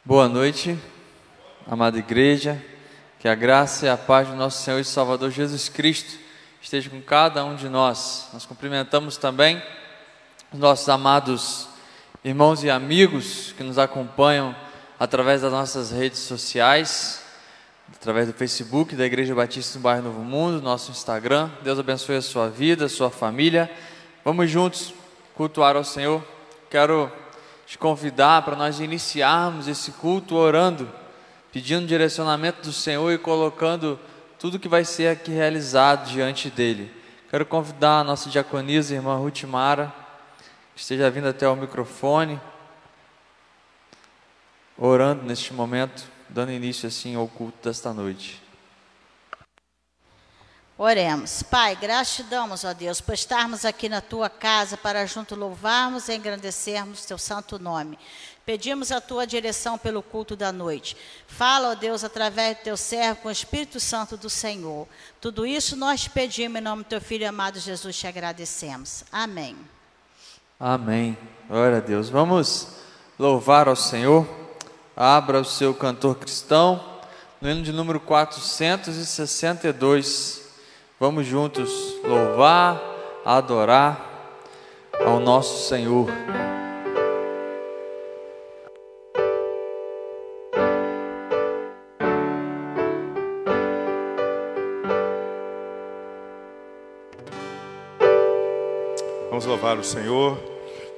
Boa noite, amada igreja, que a graça e a paz do nosso Senhor e Salvador Jesus Cristo esteja com cada um de nós. Nós cumprimentamos também os nossos amados irmãos e amigos que nos acompanham através das nossas redes sociais, através do Facebook da Igreja Batista no Bairro Novo Mundo, nosso Instagram. Deus abençoe a sua vida, a sua família. Vamos juntos cultuar ao Senhor. Quero te convidar para nós iniciarmos esse culto orando, pedindo direcionamento do Senhor e colocando tudo que vai ser aqui realizado diante dEle. Quero convidar a nossa diaconisa, a irmã Ruth Mara, que esteja vindo até o microfone, orando neste momento, dando início assim ao culto desta noite. Oremos. Pai, graças te damos, ó Deus, por estarmos aqui na tua casa para junto louvarmos e engrandecermos teu santo nome. Pedimos a tua direção pelo culto da noite. Fala, ó Deus, através do teu servo com o Espírito Santo do Senhor. Tudo isso nós te pedimos em nome do teu Filho amado Jesus, te agradecemos. Amém. Amém. Glória a Deus. Vamos louvar ao Senhor. Abra o seu cantor cristão no hino de número 462. Vamos juntos louvar, adorar ao nosso Senhor. Vamos louvar o Senhor.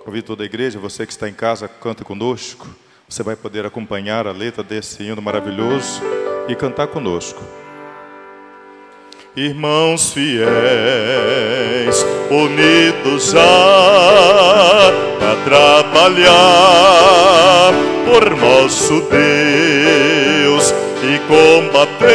Convido toda a igreja, você que está em casa, canta conosco. Você vai poder acompanhar a letra desse hino maravilhoso e cantar conosco. Irmãos fiéis, unidos já a trabalhar por nosso Deus e combater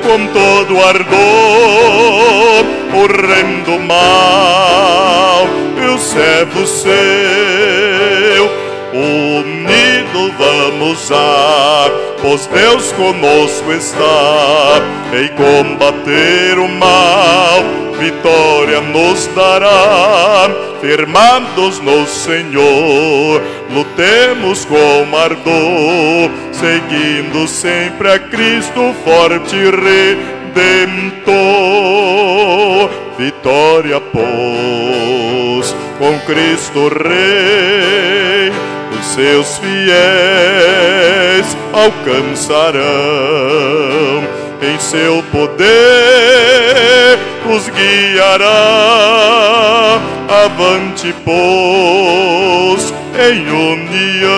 com todo ardor o reino do mal e o servo seu. Unido vamos a, pois Deus conosco está, em combater o mal, vitória nos dará. Firmados no Senhor, lutemos com ardor, seguindo sempre a Cristo forte Redentor. Vitória, pois, com Cristo Rei, os seus fiéis alcançarão. Em seu poder os guiará. Avante, pois, em união,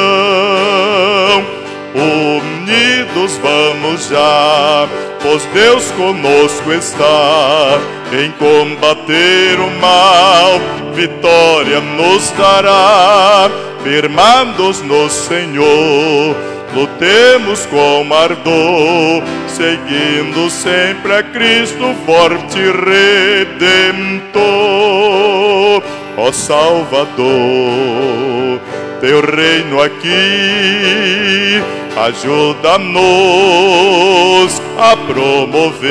unidos vamos já, pois Deus conosco está, em combater o mal, vitória nos dará. Firmados no Senhor, lutemos com ardor, seguindo sempre a Cristo forte Redentor. Ó Salvador, teu reino aqui, ajuda-nos a promover.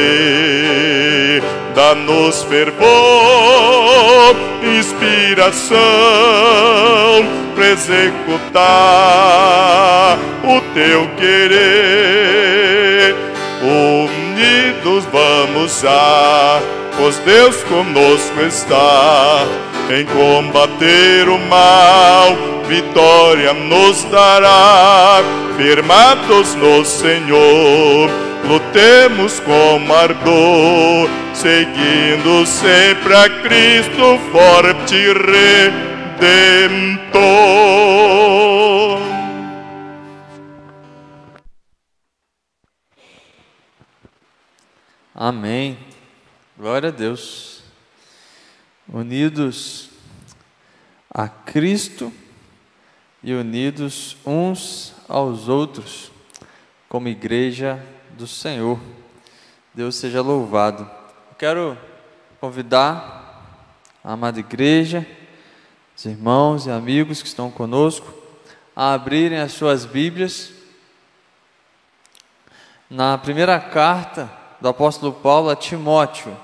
Dá-nos fervor, inspiração, para executar o teu querer. Unidos vamos já, pois Deus conosco está, em combater o mal, vitória nos dará. Firmados no Senhor, lutemos com ardor, seguindo sempre a Cristo forte Redentor. Amém. Glória a Deus. Unidos a Cristo e unidos uns aos outros, como igreja do Senhor. Deus seja louvado. Eu quero convidar a amada igreja, os irmãos e amigos que estão conosco, a abrirem as suas Bíblias na primeira carta do apóstolo Paulo a Timóteo,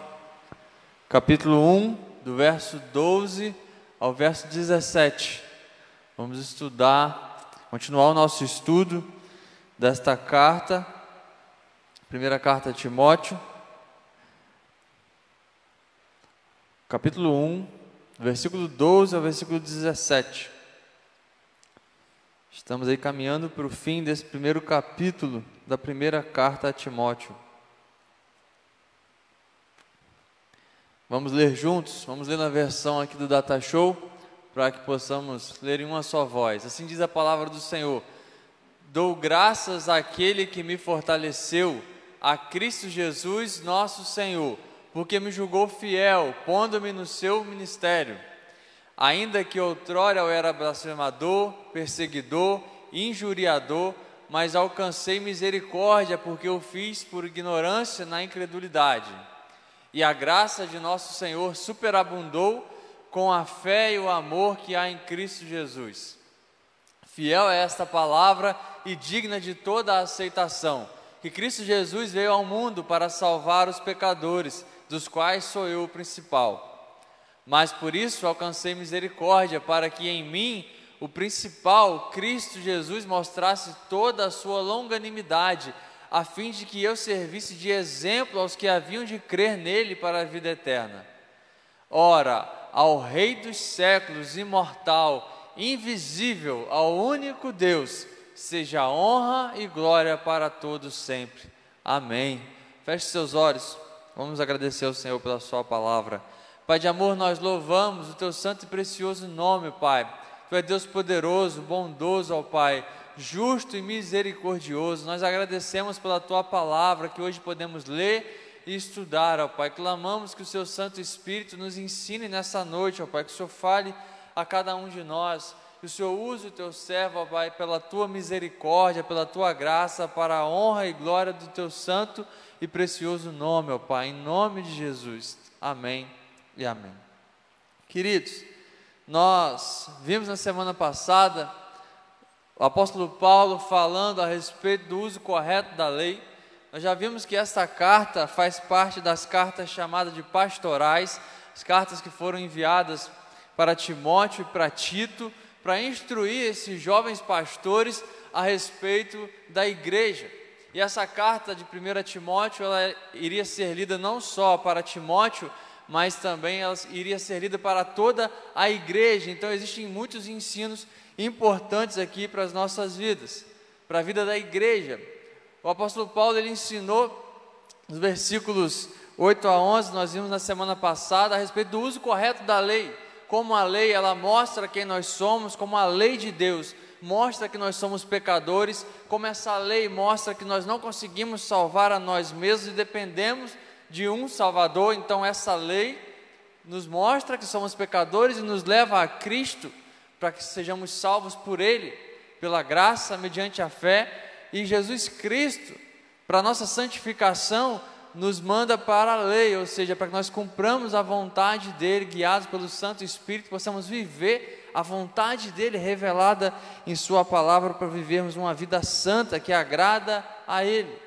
capítulo 1, do verso 12 ao verso 17. Vamos estudar continuar o nosso estudo desta carta, primeira carta a Timóteo, capítulo 1, versículo 12 ao versículo 17. Estamos aí caminhando para o fim desse primeiro capítulo da primeira carta a Timóteo. Vamos ler juntos, vamos ler na versão aqui do Data Show, para que possamos ler em uma só voz. Assim diz a palavra do Senhor: dou graças àquele que me fortaleceu, a Cristo Jesus nosso Senhor, porque me julgou fiel, pondo-me no seu ministério. Ainda que outrora eu era blasfemador, perseguidor, injuriador, mas alcancei misericórdia, porque eu fiz por ignorância na incredulidade. E a graça de nosso Senhor superabundou com a fé e o amor que há em Cristo Jesus. Fiel é esta palavra e digna de toda a aceitação, que Cristo Jesus veio ao mundo para salvar os pecadores, dos quais sou eu o principal. Mas por isso alcancei misericórdia, para que em mim, o principal, Cristo Jesus, mostrasse toda a sua longanimidade, a fim de que eu servisse de exemplo aos que haviam de crer nele para a vida eterna. Ora, ao Rei dos séculos, imortal, invisível, ao único Deus, seja honra e glória para todos sempre. Amém. Feche seus olhos, vamos agradecer ao Senhor pela sua palavra. Pai de amor, nós louvamos o teu santo e precioso nome, Pai. Tu é Deus poderoso, bondoso, ó Pai, justo e misericordioso. Nós agradecemos pela tua palavra que hoje podemos ler e estudar, ó Pai. Clamamos que o seu Santo Espírito nos ensine nessa noite, ó Pai, que o Senhor fale a cada um de nós, que o Senhor use o teu servo, ó Pai, pela tua misericórdia, pela tua graça, para a honra e glória do teu santo e precioso nome, ó Pai, em nome de Jesus. Amém e amém. Queridos, nós vimos na semana passada o apóstolo Paulo falando a respeito do uso correto da lei. Nós já vimos que esta carta faz parte das cartas chamadas de pastorais, as cartas que foram enviadas para Timóteo e para Tito, para instruir esses jovens pastores a respeito da igreja. E essa carta de 1 Timóteo, ela iria ser lida não só para Timóteo, mas também ela iria ser lida para toda a igreja. Então existem muitos ensinos importantes aqui para as nossas vidas, para a vida da igreja. O apóstolo Paulo, ele ensinou nos versículos 8 a 11, nós vimos na semana passada, a respeito do uso correto da lei, como a lei, ela mostra quem nós somos, como a lei de Deus mostra que nós somos pecadores, como essa lei mostra que nós não conseguimos salvar a nós mesmos e dependemos de um Salvador. Então essa lei nos mostra que somos pecadores e nos leva a Cristo, para que sejamos salvos por Ele, pela graça, mediante a fé. E Jesus Cristo, para a nossa santificação, nos manda para a lei, ou seja, para que nós cumpramos a vontade dEle, guiados pelo Santo Espírito, possamos viver a vontade dEle revelada em Sua palavra, para vivermos uma vida santa que agrada a Ele.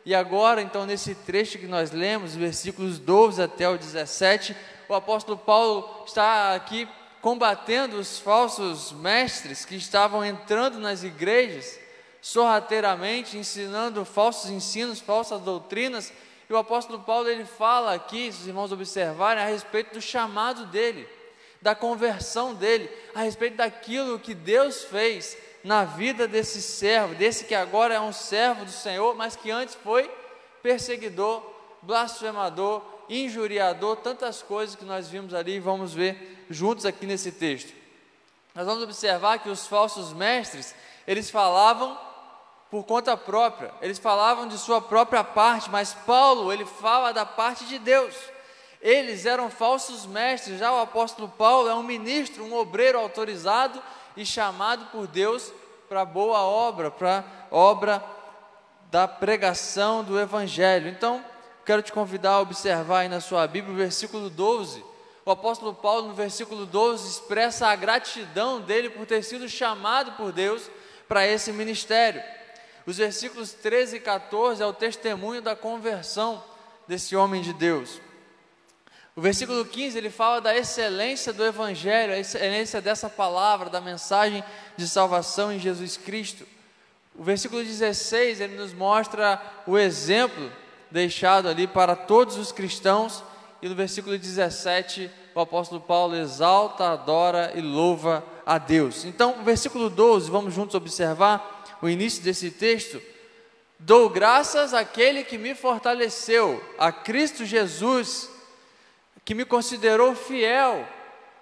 E agora, então, nesse trecho que nós lemos, versículos 12 até o 17, o apóstolo Paulo está aqui combatendo os falsos mestres que estavam entrando nas igrejas, sorrateiramente ensinando falsos ensinos, falsas doutrinas. E o apóstolo Paulo, ele fala aqui, se os irmãos observarem, a respeito do chamado dele, da conversão dele, a respeito daquilo que Deus fez na vida desse servo, desse que agora é um servo do Senhor, mas que antes foi perseguidor, blasfemador, injuriador, tantas coisas que nós vimos ali e vamos ver juntos aqui nesse texto. Nós vamos observar que os falsos mestres, eles falavam por conta própria, eles falavam de sua própria parte, mas Paulo, ele fala da parte de Deus. Eles eram falsos mestres, já o apóstolo Paulo é um ministro, um obreiro autorizado e chamado por Deus para a boa obra, para a obra da pregação do Evangelho. Então, quero te convidar a observar aí na sua Bíblia o versículo 12. O apóstolo Paulo, no versículo 12, expressa a gratidão dele por ter sido chamado por Deus para esse ministério. Os versículos 13 e 14 é o testemunho da conversão desse homem de Deus. O versículo 15, ele fala da excelência do Evangelho, a excelência dessa palavra, da mensagem de salvação em Jesus Cristo. O versículo 16, ele nos mostra o exemplo deixado ali para todos os cristãos. E no versículo 17, o apóstolo Paulo exalta, adora e louva a Deus. Então, o versículo 12, vamos juntos observar o início desse texto. Dou graças àquele que me fortaleceu, a Cristo Jesus, que me considerou fiel,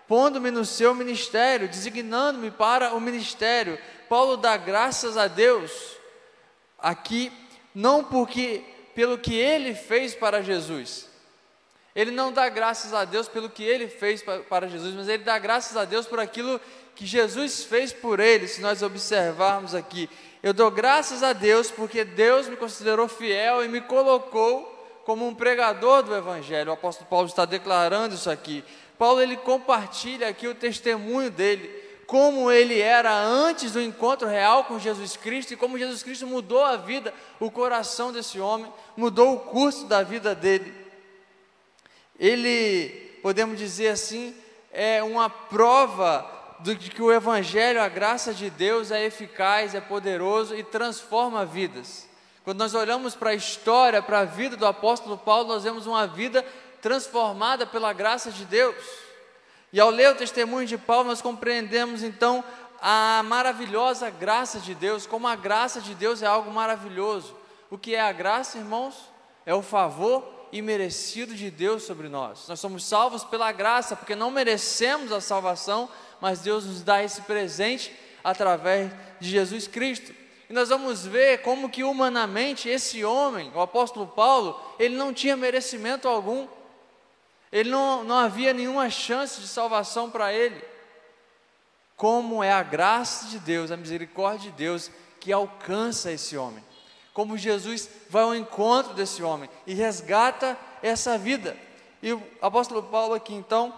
pondo-me no seu ministério, designando-me para o ministério. Paulo dá graças a Deus aqui, não pelo que ele fez para Jesus. Ele não dá graças a Deus pelo que ele fez para Jesus, mas ele dá graças a Deus por aquilo que Jesus fez por ele. Se nós observarmos aqui, eu dou graças a Deus porque Deus me considerou fiel e me colocou como um pregador do Evangelho. O apóstolo Paulo está declarando isso aqui. Paulo, ele compartilha aqui o testemunho dele, como ele era antes do encontro real com Jesus Cristo e como Jesus Cristo mudou a vida, o coração desse homem, mudou o curso da vida dele. Ele, podemos dizer assim, é uma prova de que o Evangelho, a graça de Deus é eficaz, é poderoso e transforma vidas. Quando nós olhamos para a história, para a vida do apóstolo Paulo, nós vemos uma vida transformada pela graça de Deus. E ao ler o testemunho de Paulo, nós compreendemos então a maravilhosa graça de Deus, como a graça de Deus é algo maravilhoso. O que é a graça, irmãos? É o favor imerecido de Deus sobre nós. Nós somos salvos pela graça, porque não merecemos a salvação, mas Deus nos dá esse presente através de Jesus Cristo. E nós vamos ver como que humanamente esse homem, o apóstolo Paulo, ele não tinha merecimento algum. Ele não havia nenhuma chance de salvação para ele. Como é a graça de Deus, a misericórdia de Deus que alcança esse homem. Como Jesus vai ao encontro desse homem e resgata essa vida. E o apóstolo Paulo aqui então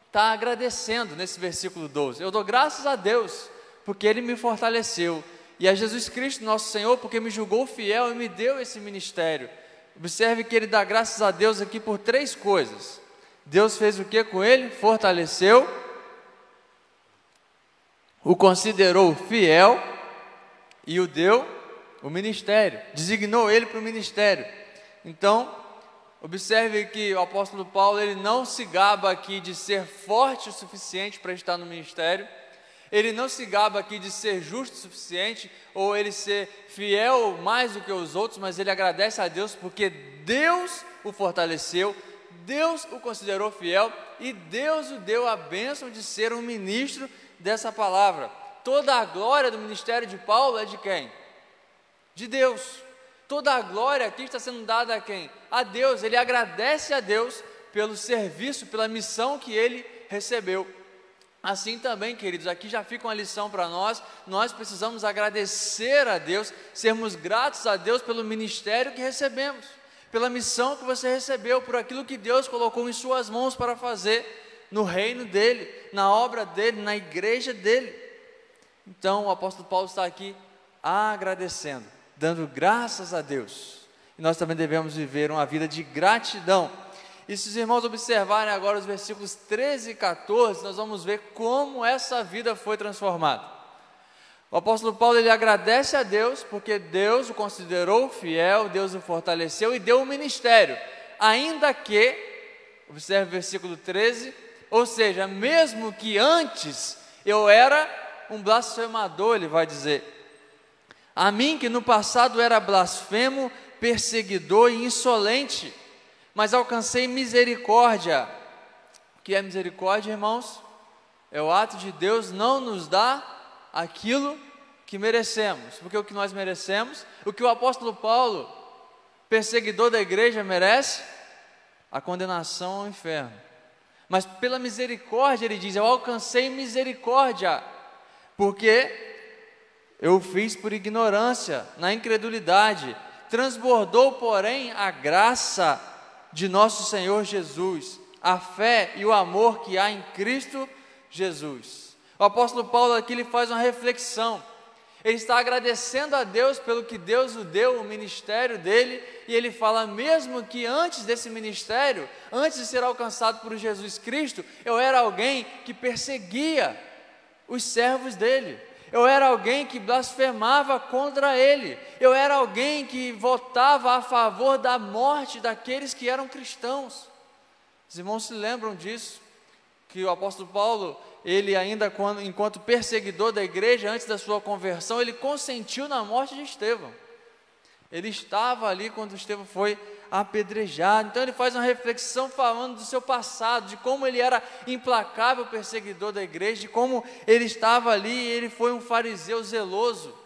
está agradecendo nesse versículo 12. Eu dou graças a Deus porque Ele me fortaleceu, e a Jesus Cristo nosso Senhor porque me julgou fiel e me deu esse ministério. Observe que ele dá graças a Deus aqui por três coisas. Deus fez o que com ele? Fortaleceu, o considerou fiel e o deu o ministério, designou ele para o ministério. Então, observe que o apóstolo Paulo, ele não se gaba aqui de ser forte o suficiente para estar no ministério, ele não se gaba aqui de ser justo o suficiente, ou ele ser fiel mais do que os outros, mas ele agradece a Deus porque Deus o fortaleceu, Deus o considerou fiel e Deus o deu a bênção de ser um ministro dessa palavra. Toda a glória do ministério de Paulo é de quem? De Deus. Toda a glória aqui está sendo dada a quem? A Deus. Ele agradece a Deus pelo serviço, pela missão que ele recebeu. Assim também, queridos, aqui já fica uma lição para nós. Nós precisamos agradecer a Deus, sermos gratos a Deus pelo ministério que recebemos, pela missão que você recebeu, por aquilo que Deus colocou em suas mãos para fazer no reino dele, na obra dele, na igreja dele. Então o apóstolo Paulo está aqui agradecendo, dando graças a Deus. E nós também devemos viver uma vida de gratidão. E se os irmãos observarem agora os versículos 13 e 14, nós vamos ver como essa vida foi transformada. O apóstolo Paulo, ele agradece a Deus, porque Deus o considerou fiel, Deus o fortaleceu e deu o ministério, ainda que, observe o versículo 13, ou seja, mesmo que antes eu era um blasfemador, ele vai dizer, a mim que no passado era blasfemo, perseguidor e insolente, mas alcancei misericórdia. O que é misericórdia, irmãos? É o ato de Deus não nos dar aquilo que merecemos, porque o que nós merecemos, o que o apóstolo Paulo, perseguidor da igreja, merece? A condenação ao inferno. Mas pela misericórdia, ele diz, eu alcancei misericórdia, porque eu fiz por ignorância, na incredulidade, transbordou, porém, a graça de nosso Senhor Jesus, a fé e o amor que há em Cristo Jesus. O apóstolo Paulo aqui ele faz uma reflexão. Ele está agradecendo a Deus pelo que Deus o deu, o ministério dele, e ele fala mesmo que antes desse ministério, antes de ser alcançado por Jesus Cristo, eu era alguém que perseguia os servos dele, eu era alguém que blasfemava contra ele, eu era alguém que votava a favor da morte daqueles que eram cristãos. Os irmãos se lembram disso, que o apóstolo Paulo, ele ainda enquanto perseguidor da igreja, antes da sua conversão, ele consentiu na morte de Estevão. Ele estava ali quando Estevão foi apedrejado. Então ele faz uma reflexão falando do seu passado, de como ele era implacável perseguidor da igreja, de como ele estava ali, ele foi um fariseu zeloso,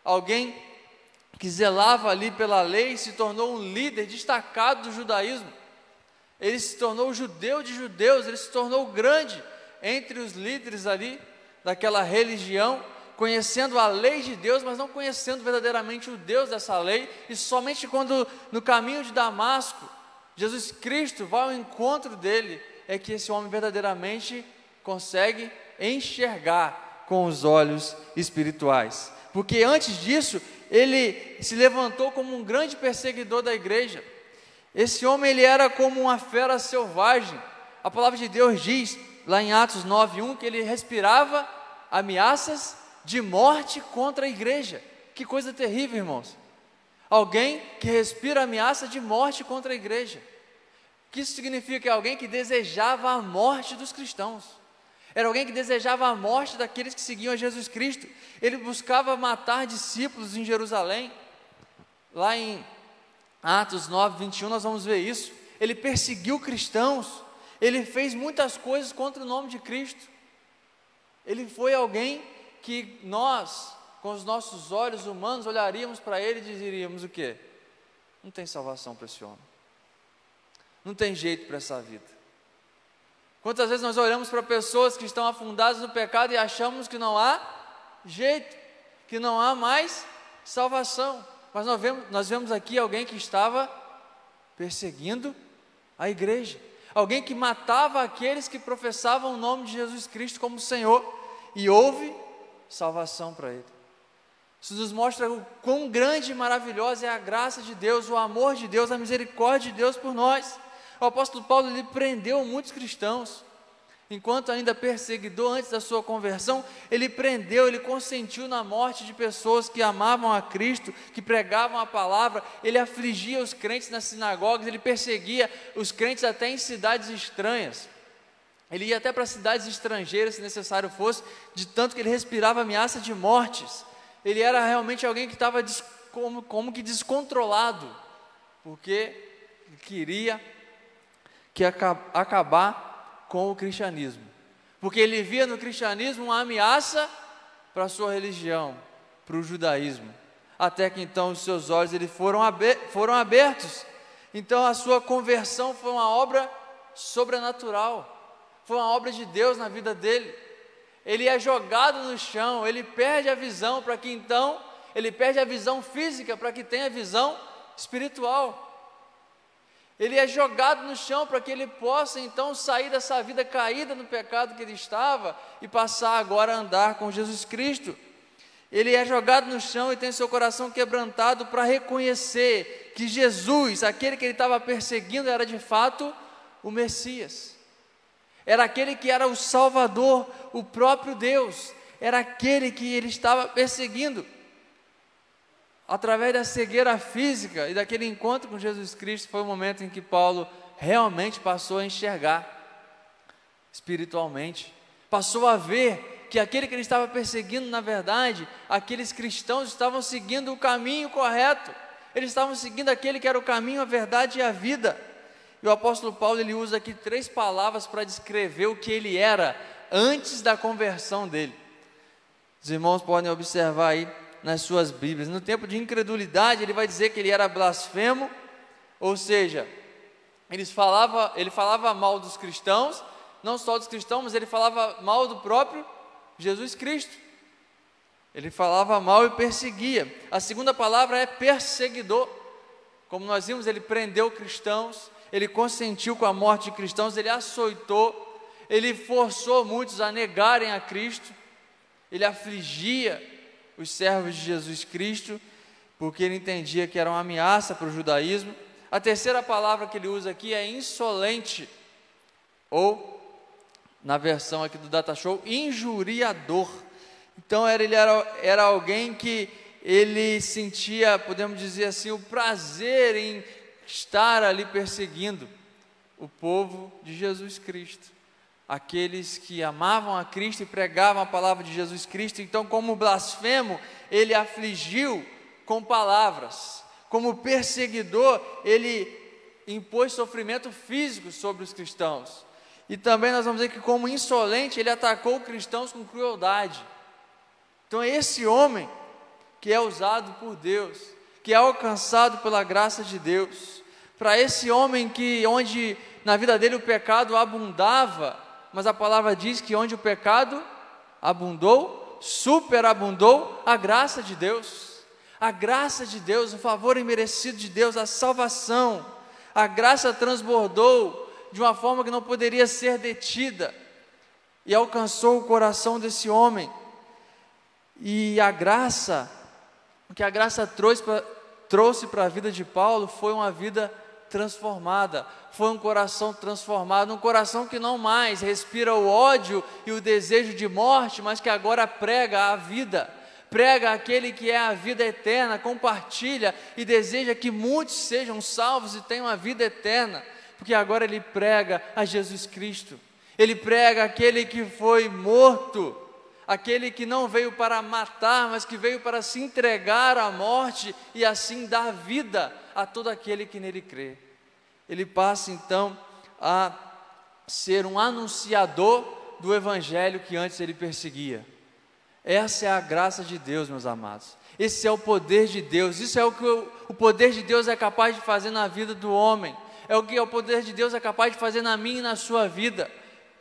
alguém que zelava ali pela lei, e se tornou um líder destacado do judaísmo. Ele se tornou o judeu de judeus, ele se tornou grande entre os líderes ali daquela religião, conhecendo a lei de Deus, mas não conhecendo verdadeiramente o Deus dessa lei. E somente quando no caminho de Damasco, Jesus Cristo vai ao encontro dele, é que esse homem verdadeiramente consegue enxergar com os olhos espirituais. Porque antes disso, ele se levantou como um grande perseguidor da igreja. Esse homem, ele era como uma fera selvagem. A palavra de Deus diz, lá em Atos 9:1, que ele respirava ameaças de morte contra a igreja. Que coisa terrível, irmãos. Alguém que respira ameaça de morte contra a igreja. O que isso significa? É alguém que desejava a morte dos cristãos. Era alguém que desejava a morte daqueles que seguiam a Jesus Cristo. Ele buscava matar discípulos em Jerusalém. Lá em Atos 9:21 nós vamos ver isso. Ele perseguiu cristãos, ele fez muitas coisas contra o nome de Cristo. Ele foi alguém que nós, com os nossos olhos humanos, olharíamos para ele e diríamos o quê? Não tem salvação para esse homem, não tem jeito para essa vida. Quantas vezes nós olhamos para pessoas que estão afundadas no pecado e achamos que não há jeito, que não há mais salvação. Mas nós vemos aqui alguém que estava perseguindo a igreja, alguém que matava aqueles que professavam o nome de Jesus Cristo como Senhor, e houve salvação para ele. Isso nos mostra o quão grande e maravilhosa é a graça de Deus, o amor de Deus, a misericórdia de Deus por nós. O apóstolo Paulo, ele prendeu muitos cristãos, enquanto ainda perseguidor antes da sua conversão, ele prendeu, ele consentiu na morte de pessoas que amavam a Cristo, que pregavam a palavra. Ele afligia os crentes nas sinagogas, ele perseguia os crentes até em cidades estranhas. Ele ia até para cidades estrangeiras, se necessário fosse, de tanto que ele respirava ameaça de mortes. Ele era realmente alguém que estava como que descontrolado, porque queria acabar com o cristianismo, porque ele via no cristianismo uma ameaça para a sua religião, para o judaísmo, até que então os seus olhos foram abertos. Então a sua conversão foi uma obra sobrenatural, foi uma obra de Deus na vida dele. Ele é jogado no chão, ele perde a visão, para que então, ele perde a visão física para que tenha a visão espiritual. Ele é jogado no chão para que ele possa então sair dessa vida caída no pecado que ele estava e passar agora a andar com Jesus Cristo. Ele é jogado no chão e tem seu coração quebrantado para reconhecer que Jesus, aquele que ele estava perseguindo, era de fato o Messias. Era aquele que era o Salvador, o próprio Deus. Era aquele que ele estava perseguindo. Através da cegueira física e daquele encontro com Jesus Cristo, foi o momento em que Paulo realmente passou a enxergar espiritualmente, passou a ver que aquele que ele estava perseguindo, na verdade, aqueles cristãos estavam seguindo o caminho correto, eles estavam seguindo aquele que era o caminho, a verdade e a vida. E o apóstolo Paulo, ele usa aqui 3 palavras para descrever o que ele era antes da conversão dele. Os irmãos podem observar aí nas suas Bíblias. No tempo de incredulidade, ele vai dizer que ele era blasfemo, ou seja, ele falava mal dos cristãos, não só dos cristãos, mas ele falava mal do próprio Jesus Cristo. Ele falava mal e perseguia. A segunda palavra é perseguidor. Como nós vimos, ele prendeu cristãos, ele consentiu com a morte de cristãos, ele açoitou, ele forçou muitos a negarem a Cristo, ele afligia os servos de Jesus Cristo, porque ele entendia que era uma ameaça para o judaísmo. A terceira palavra que ele usa aqui é insolente, ou, na versão aqui do Data Show, injuriador. Então ele era alguém que ele sentia, podemos dizer assim, o prazer em estar ali perseguindo o povo de Jesus Cristo, aqueles que amavam a Cristo e pregavam a palavra de Jesus Cristo. Então, como blasfemo, ele afligiu com palavras. Como perseguidor, ele impôs sofrimento físico sobre os cristãos. E também nós vamos ver que, como insolente, ele atacou cristãos com crueldade. Então é esse homem que é usado por Deus, que é alcançado pela graça de Deus. Para esse homem onde na vida dele o pecado abundava, mas a palavra diz que onde o pecado abundou, superabundou a graça de Deus. A graça de Deus, o favor imerecido de Deus, a salvação, a graça transbordou de uma forma que não poderia ser detida e alcançou o coração desse homem. E a graça, o que a graça trouxe para a vida de Paulo foi uma vida transformada, foi um coração transformado, um coração que não mais respira o ódio e o desejo de morte, mas que agora prega a vida, prega aquele que é a vida eterna, compartilha e deseja que muitos sejam salvos e tenham a vida eterna, porque agora ele prega a Jesus Cristo, ele prega aquele que foi morto, aquele que não veio para matar, mas que veio para se entregar à morte e assim dar vida a todo aquele que nele crê. Ele passa então a ser um anunciador do evangelho que antes ele perseguia. Essa é a graça de Deus, meus amados. Esse é o poder de Deus. Isso é o que o poder de Deus é capaz de fazer na vida do homem. É o que o poder de Deus é capaz de fazer na minha e na sua vida.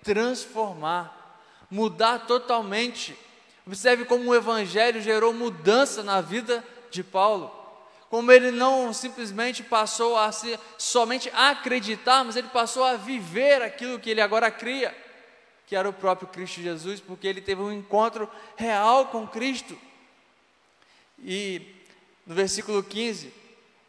Transformar, mudar totalmente. Observe como o evangelho gerou mudança na vida de Paulo. Como ele não simplesmente passou a somente acreditar, mas ele passou a viver aquilo que ele agora cria, que era o próprio Cristo Jesus, porque ele teve um encontro real com Cristo. E no versículo 15,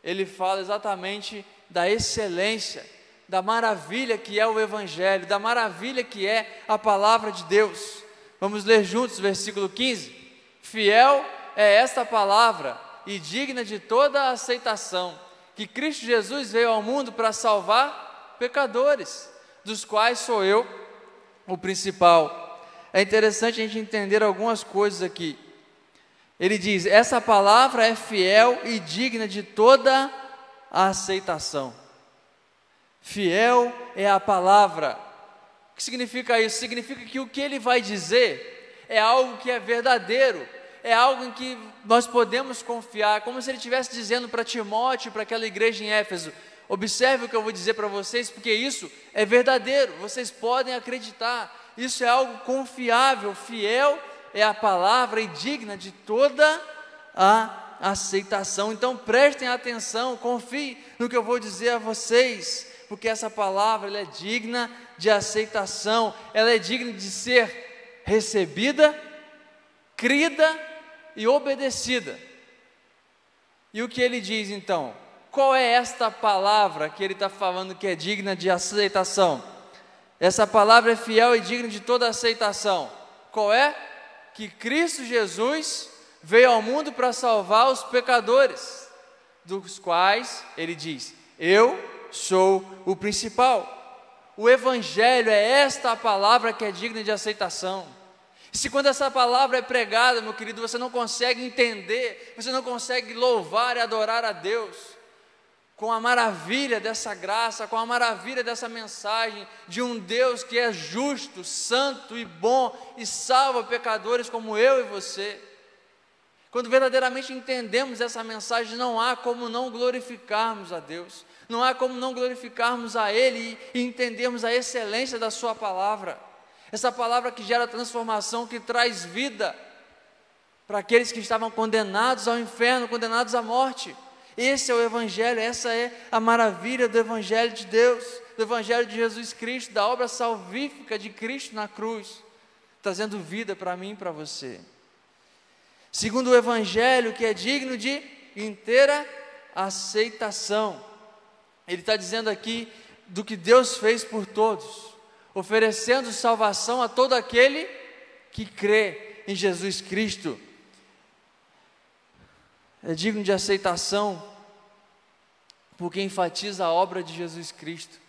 ele fala exatamente da excelência, da maravilha que é o Evangelho, da maravilha que é a palavra de Deus. Vamos ler juntos o versículo 15. Fiel é esta palavra e digna de toda a aceitação, que Cristo Jesus veio ao mundo para salvar pecadores, dos quais sou eu o principal. É interessante a gente entender algumas coisas aqui. Ele diz, essa palavra é fiel e digna de toda a aceitação. Fiel é a palavra. O que significa isso? Significa que o que ele vai dizer é algo que é verdadeiro, é algo em que nós podemos confiar, como se ele estivesse dizendo para Timóteo, para aquela igreja em Éfeso, observe o que eu vou dizer para vocês, porque isso é verdadeiro, vocês podem acreditar, isso é algo confiável, fiel é a palavra e digna de toda a aceitação. Então prestem atenção, confiem no que eu vou dizer a vocês, porque essa palavra ela é digna de aceitação, ela é digna de ser recebida, crida e obedecida. E o que ele diz então? Qual é esta palavra que ele está falando que é digna de aceitação? Essa palavra é fiel e digna de toda aceitação. Qual é? Que Cristo Jesus veio ao mundo para salvar os pecadores, dos quais ele diz, eu sou o principal. O Evangelho é esta a palavra que é digna de aceitação. E se quando essa palavra é pregada, meu querido, você não consegue entender, você não consegue louvar e adorar a Deus, com a maravilha dessa graça, com a maravilha dessa mensagem, de um Deus que é justo, santo e bom, e salva pecadores como eu e você. Quando verdadeiramente entendemos essa mensagem, não há como não glorificarmos a Deus, não há como não glorificarmos a Ele e entendermos a excelência da Sua palavra, essa palavra que gera transformação, que traz vida para aqueles que estavam condenados ao inferno, condenados à morte. Esse é o Evangelho, essa é a maravilha do Evangelho de Deus, do Evangelho de Jesus Cristo, da obra salvífica de Cristo na cruz, trazendo vida para mim e para você. segundo o Evangelho, que é digno de inteira aceitação. Ele está dizendo aqui do que Deus fez por todos, oferecendo salvação a todo aquele que crê em Jesus Cristo. É digno de aceitação porque enfatiza a obra de Jesus Cristo,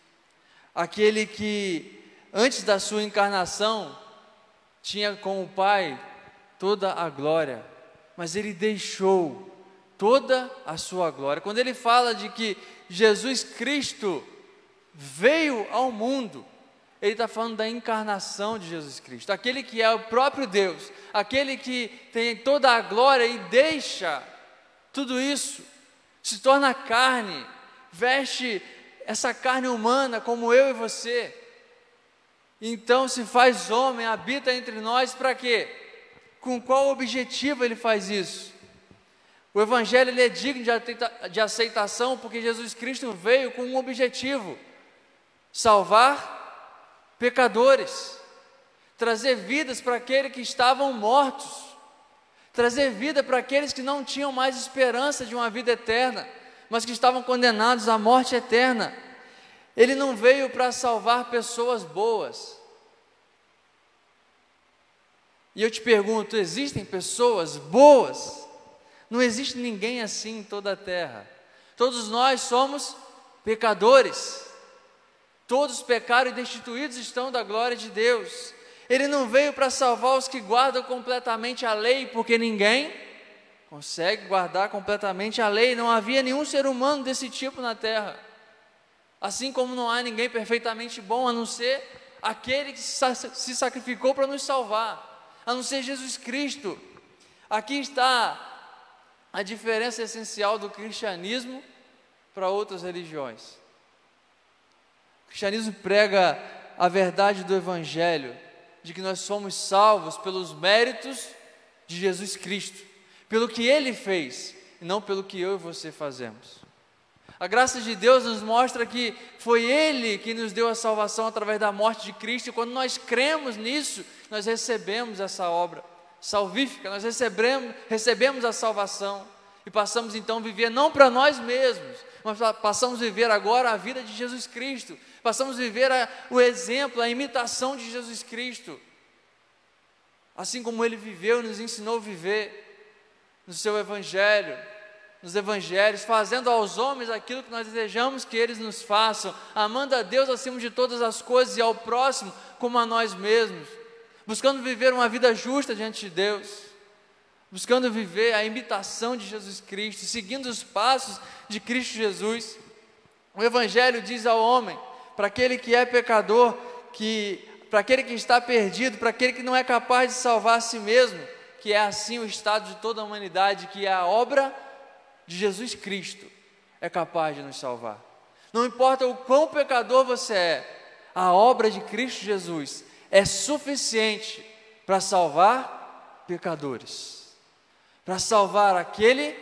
aquele que antes da sua encarnação tinha com o Pai toda a glória, mas ele deixou toda a sua glória. Quando ele fala de que Jesus Cristo veio ao mundo, ele está falando da encarnação de Jesus Cristo, aquele que é o próprio Deus, aquele que tem toda a glória e deixa tudo isso, se torna carne, veste essa carne humana como eu e você, então se faz homem, habita entre nós para quê? Com qual objetivo ele faz isso? O Evangelho ele é digno de aceitação porque Jesus Cristo veio com um objetivo: salvar pecadores, trazer vidas para aqueles que estavam mortos, trazer vida para aqueles que não tinham mais esperança de uma vida eterna, mas que estavam condenados à morte eterna. Ele não veio para salvar pessoas boas. E eu te pergunto, existem pessoas boas? Não existe ninguém assim em toda a terra. Todos nós somos pecadores. Todos pecaram e destituídos estão da glória de Deus. Ele não veio para salvar os que guardam completamente a lei, porque ninguém consegue guardar completamente a lei. Não havia nenhum ser humano desse tipo na terra. Assim como não há ninguém perfeitamente bom, a não ser aquele que se sacrificou para nos salvar, a não ser Jesus Cristo. Aqui está a diferença essencial do cristianismo para outras religiões. O cristianismo prega a verdade do Evangelho, de que nós somos salvos pelos méritos de Jesus Cristo, pelo que Ele fez, e não pelo que eu e você fazemos. A graça de Deus nos mostra que foi Ele que nos deu a salvação através da morte de Cristo, e quando nós cremos nisso, nós recebemos essa obra salvífica, nós recebemos a salvação, e passamos então a viver não para nós mesmos, mas passamos a viver agora a vida de Jesus Cristo, passamos a viver o exemplo, a imitação de Jesus Cristo, assim como Ele viveu, nos ensinou a viver no seu Evangelho, nos Evangelhos, fazendo aos homens aquilo que nós desejamos que eles nos façam, amando a Deus acima de todas as coisas e ao próximo como a nós mesmos, buscando viver uma vida justa diante de Deus, buscando viver a imitação de Jesus Cristo, seguindo os passos de Cristo Jesus. O Evangelho diz ao homem, para aquele que é pecador, para aquele que está perdido, para aquele que não é capaz de salvar a si mesmo, que é assim o estado de toda a humanidade, que é a obra de Jesus Cristo é capaz de nos salvar. Não importa o quão pecador você é, a obra de Cristo Jesus é suficiente para salvar pecadores, para salvar aquele,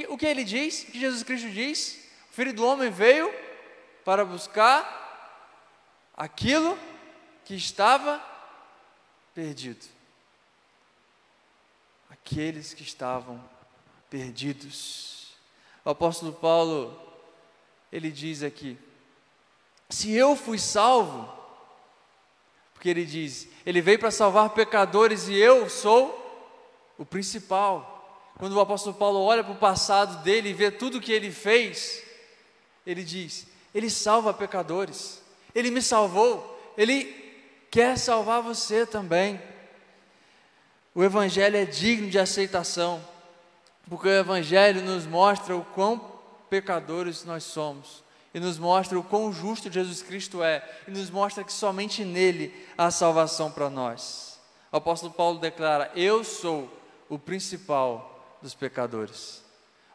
o que ele diz, o que Jesus Cristo diz? O Filho do Homem veio para buscar aquilo que estava perdido, aqueles que estavam perdidos. O apóstolo Paulo, ele diz aqui, se eu fui salvo, porque ele diz, ele veio para salvar pecadores e eu sou o principal. Quando o apóstolo Paulo olha para o passado dele e vê tudo o que ele fez, ele diz, ele salva pecadores, ele me salvou, ele quer salvar você também. O Evangelho é digno de aceitação, porque o Evangelho nos mostra o quão pecadores nós somos, e nos mostra o quão justo Jesus Cristo é, e nos mostra que somente nele há salvação para nós. O apóstolo Paulo declara, eu sou o principal dos pecadores.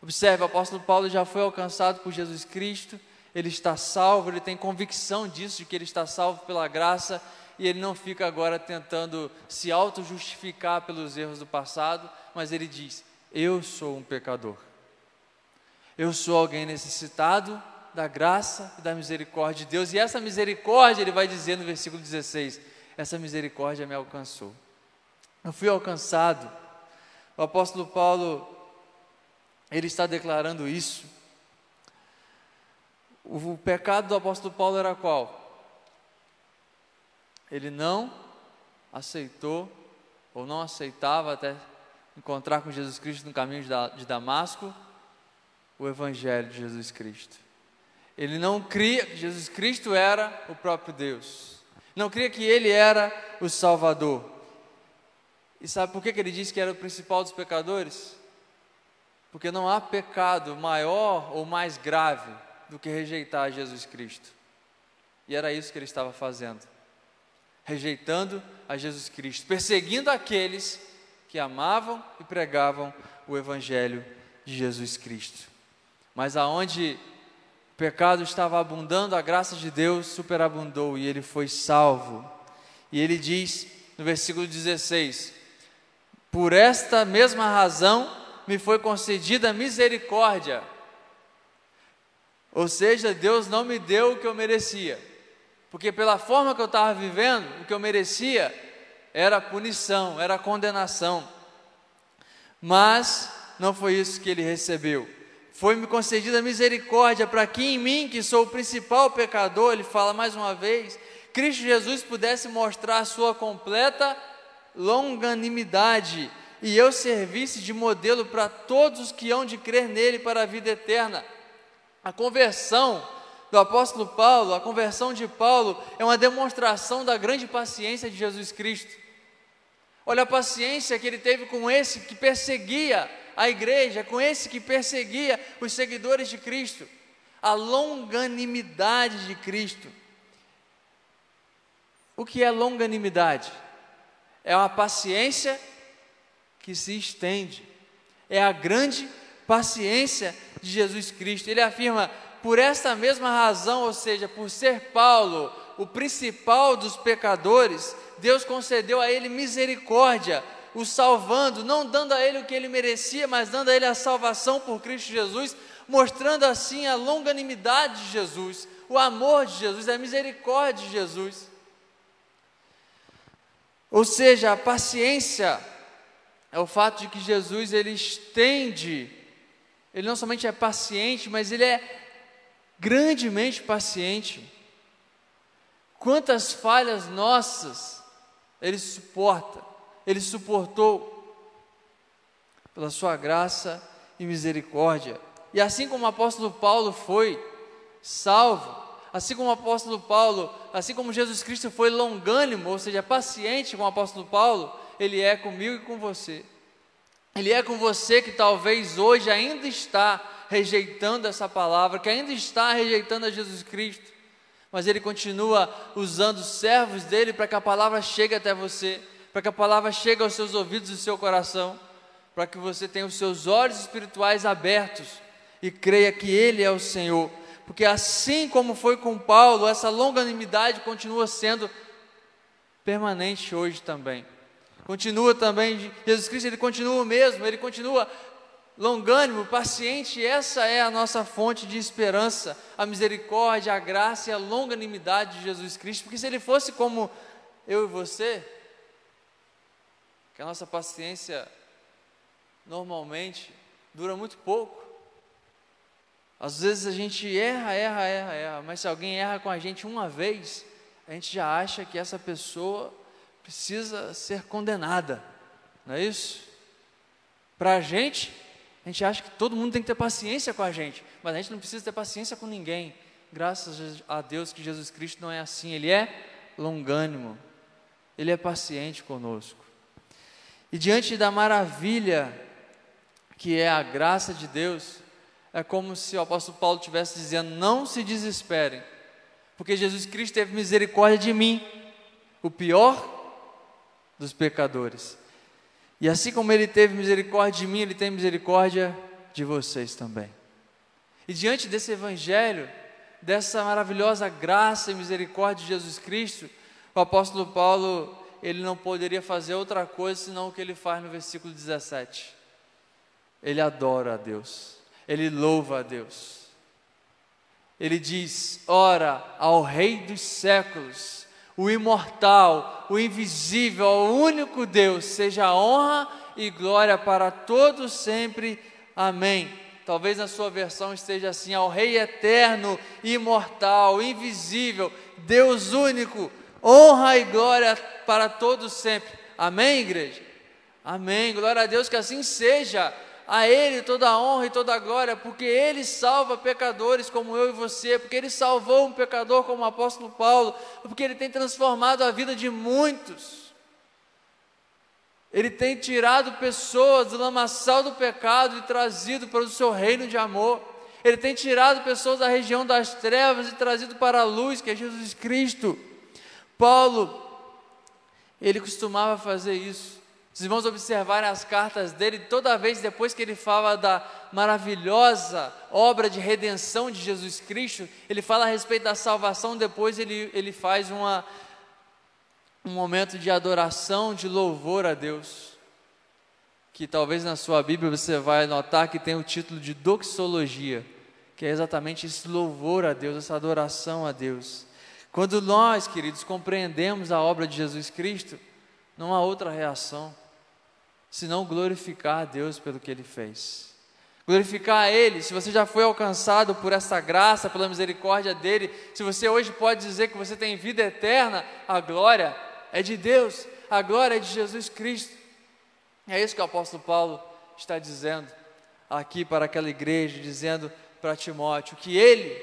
Observe, o apóstolo Paulo já foi alcançado por Jesus Cristo, ele está salvo, ele tem convicção disso, de que ele está salvo pela graça, e ele não fica agora tentando se auto-justificar pelos erros do passado, mas ele diz, eu sou um pecador, eu sou alguém necessitado da graça e da misericórdia de Deus, e essa misericórdia, ele vai dizer no versículo 16, essa misericórdia me alcançou, eu fui alcançado O apóstolo Paulo, ele está declarando isso. O pecado do apóstolo Paulo era qual? Ele não aceitou, ou não aceitava até encontrar com Jesus Cristo no caminho de Damasco, o Evangelho de Jesus Cristo. Ele não cria que Jesus Cristo era o próprio Deus. Não cria que Ele era o Salvador. E sabe por que ele disse que era o principal dos pecadores? Porque não há pecado maior ou mais grave do que rejeitar Jesus Cristo. E era isso que ele estava fazendo. Rejeitando a Jesus Cristo, perseguindo aqueles que amavam e pregavam o Evangelho de Jesus Cristo. Mas aonde o pecado estava abundando, a graça de Deus superabundou e ele foi salvo. E ele diz no versículo 16: por esta mesma razão me foi concedida misericórdia. Ou seja, Deus não me deu o que eu merecia, porque pela forma que eu estava vivendo, o que eu merecia era punição, era condenação. Mas não foi isso que ele recebeu. Foi-me concedida misericórdia para que em mim, que sou o principal pecador, ele fala mais uma vez, Cristo Jesus pudesse mostrar a sua completa longanimidade e eu servisse de modelo para todos os que hão de crer nele para a vida eterna. A conversão do apóstolo Paulo, a conversão de Paulo é uma demonstração da grande paciência de Jesus Cristo. Olha a paciência que ele teve com esse que perseguia a igreja, com esse que perseguia os seguidores de Cristo. A longanimidade de Cristo. O que é longanimidade? É uma paciência que se estende. É a grande paciência de Jesus Cristo. Ele afirma, por esta mesma razão, ou seja, por ser Paulo o principal dos pecadores, Deus concedeu a ele misericórdia, o salvando, não dando a ele o que ele merecia, mas dando a ele a salvação por Cristo Jesus, mostrando assim a longanimidade de Jesus, o amor de Jesus, a misericórdia de Jesus. Ou seja, a paciência é o fato de que Jesus, ele estende, ele não somente é paciente, mas ele é grandemente paciente. Quantas falhas nossas ele suporta, ele suportou pela sua graça e misericórdia. E assim como o apóstolo Paulo foi salvo, assim como o apóstolo Paulo, assim como Jesus Cristo foi longânimo, ou seja, paciente com o apóstolo Paulo, ele é comigo e com você. Ele é com você que talvez hoje ainda está rejeitando essa palavra, que ainda está rejeitando a Jesus Cristo, mas ele continua usando os servos dele para que a palavra chegue até você, para que a palavra chegue aos seus ouvidos e ao seu coração, para que você tenha os seus olhos espirituais abertos e creia que Ele é o Senhor, porque assim como foi com Paulo, essa longanimidade continua sendo permanente hoje também. Continua também, Jesus Cristo, Ele continua o mesmo, Ele continua longânimo, paciente, e essa é a nossa fonte de esperança, a misericórdia, a graça e a longanimidade de Jesus Cristo, porque se Ele fosse como eu e você, que a nossa paciência normalmente dura muito pouco, às vezes a gente erra, mas se alguém erra com a gente uma vez, a gente já acha que essa pessoa precisa ser condenada, não é isso? Para a gente acha que todo mundo tem que ter paciência com a gente, mas a gente não precisa ter paciência com ninguém. Graças a Deus que Jesus Cristo não é assim, Ele é longânimo, Ele é paciente conosco. E diante da maravilha que é a graça de Deus, é como se o apóstolo Paulo estivesse dizendo, não se desesperem, porque Jesus Cristo teve misericórdia de mim, o pior dos pecadores. E assim como Ele teve misericórdia de mim, Ele tem misericórdia de vocês também. E diante desse evangelho, dessa maravilhosa graça e misericórdia de Jesus Cristo, o apóstolo Paulo, ele não poderia fazer outra coisa senão o que ele faz no versículo 17. Ele adora a Deus, ele louva a Deus. Ele diz, ora ao Rei dos séculos, o imortal, o invisível, ao único Deus, seja a honra e glória para todos sempre. Amém. Talvez na sua versão esteja assim: ao Rei eterno, imortal, invisível, Deus único, honra e glória para todos sempre. Amém, igreja? Amém. Glória a Deus, que assim seja. A Ele toda a honra e toda a glória, porque Ele salva pecadores como eu e você, porque Ele salvou um pecador como o apóstolo Paulo, porque Ele tem transformado a vida de muitos. Ele tem tirado pessoas do lamaçal do pecado e trazido para o seu reino de amor. Ele tem tirado pessoas da região das trevas e trazido para a luz, que é Jesus Cristo. Paulo, ele costumava fazer isso. Os irmãos observarem as cartas dele, toda vez depois que ele fala da maravilhosa obra de redenção de Jesus Cristo, ele fala a respeito da salvação, depois ele faz um momento de adoração, de louvor a Deus, que talvez na sua Bíblia você vai notar que tem o título de doxologia, que é exatamente esse louvor a Deus, essa adoração a Deus. Quando nós, queridos, compreendemos a obra de Jesus Cristo, não há outra reação senão glorificar a Deus pelo que Ele fez. Glorificar a Ele. Se você já foi alcançado por essa graça, pela misericórdia dEle, se você hoje pode dizer que você tem vida eterna, a glória é de Deus, a glória é de Jesus Cristo. É isso que o apóstolo Paulo está dizendo aqui para aquela igreja, dizendo para Timóteo, que ele,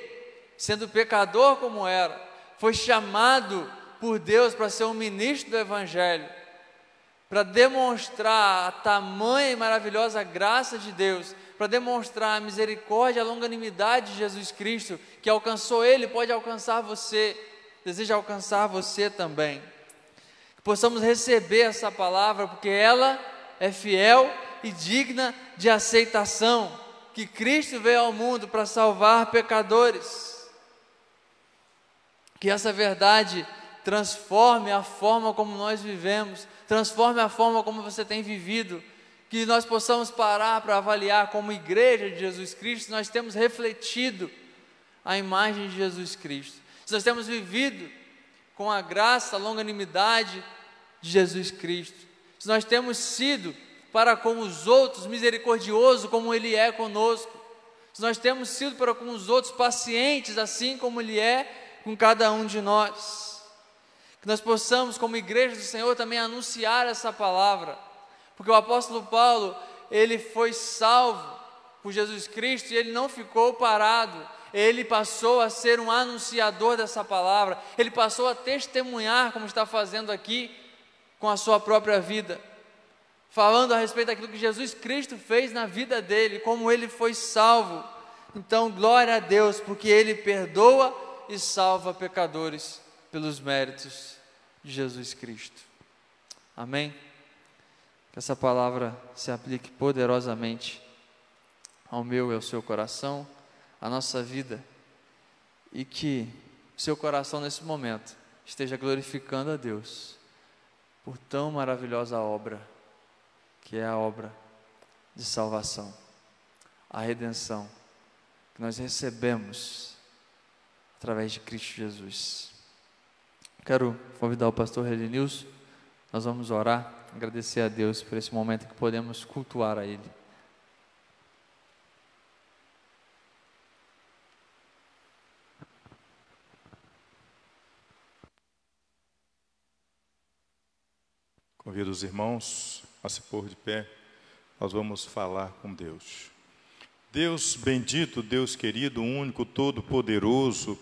sendo pecador como era, foi chamado por Deus para ser um ministro do Evangelho, para demonstrar a tamanha e maravilhosa graça de Deus, para demonstrar a misericórdia, a longanimidade de Jesus Cristo, que alcançou ele, pode alcançar você, deseja alcançar você também. Que possamos receber essa palavra, porque ela é fiel e digna de aceitação, que Cristo veio ao mundo para salvar pecadores. Que essa verdade transforme a forma como nós vivemos, transforme a forma como você tem vivido, que nós possamos parar para avaliar como igreja de Jesus Cristo, se nós temos refletido a imagem de Jesus Cristo, se nós temos vivido com a graça, a longanimidade de Jesus Cristo, se nós temos sido para com os outros misericordioso como Ele é conosco, se nós temos sido para com os outros pacientes assim como Ele é com cada um de nós. Que nós possamos, como igreja do Senhor, também anunciar essa palavra, porque o apóstolo Paulo, ele foi salvo por Jesus Cristo e ele não ficou parado, ele passou a ser um anunciador dessa palavra, ele passou a testemunhar, como está fazendo aqui, com a sua própria vida, falando a respeito daquilo que Jesus Cristo fez na vida dele, como ele foi salvo. Então, glória a Deus, porque Ele perdoa e salva pecadores pelos méritos de Jesus Cristo. Amém? Que essa palavra se aplique poderosamente ao meu e ao seu coração, à nossa vida, e que o seu coração nesse momento esteja glorificando a Deus por tão maravilhosa obra, que é a obra de salvação, a redenção que nós recebemos através de Cristo Jesus. Quero convidar o pastor Redenilson, nós vamos orar, agradecer a Deus por esse momento que podemos cultuar a Ele. Convido os irmãos a se pôr de pé, nós vamos falar com Deus. Deus bendito, Deus querido, único, todo-poderoso,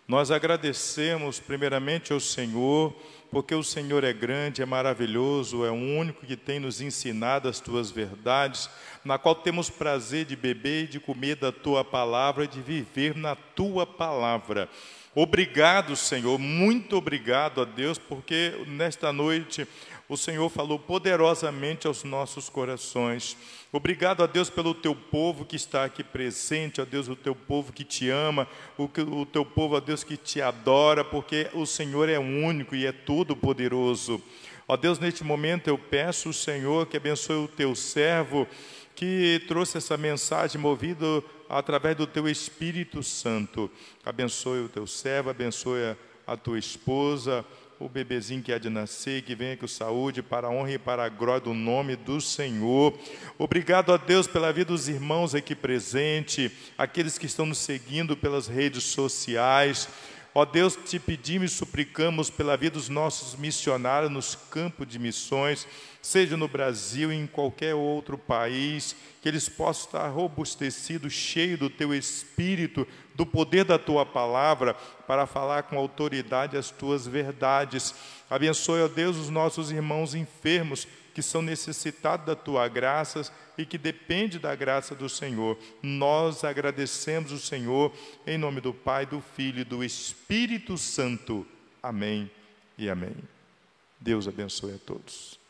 nós agradecemos primeiramente ao Senhor, porque o Senhor é grande, é maravilhoso, é o único que tem nos ensinado as Tuas verdades, na qual temos prazer de beber e de comer da Tua palavra e de viver na Tua palavra. Obrigado, Senhor, muito obrigado a Deus, porque nesta noite o Senhor falou poderosamente aos nossos corações. Obrigado a Deus pelo Teu povo que está aqui presente, ó Deus, o Teu povo que Te ama, o Teu povo, ó Deus, que Te adora, porque o Senhor é único e é todo poderoso. Ó Deus, neste momento eu peço, Senhor, que abençoe o Teu servo, que trouxe essa mensagem movido através do Teu Espírito Santo. Abençoe o Teu servo, abençoe a Tua esposa, o bebezinho que há de nascer, que venha com saúde, para a honra e para a glória do nome do Senhor. Obrigado a Deus pela vida dos irmãos aqui presentes, aqueles que estão nos seguindo pelas redes sociais. Ó Deus, te pedimos e suplicamos pela vida dos nossos missionários nos campos de missões, seja no Brasil e em qualquer outro país, que eles possam estar robustecidos, cheios do Teu Espírito, do poder da Tua Palavra, para falar com autoridade as Tuas verdades. Abençoe, ó Deus, os nossos irmãos enfermos, que são necessitados da Tua graça e que dependem da graça do Senhor. Nós agradecemos o Senhor, em nome do Pai, do Filho e do Espírito Santo. Amém e amém. Deus abençoe a todos.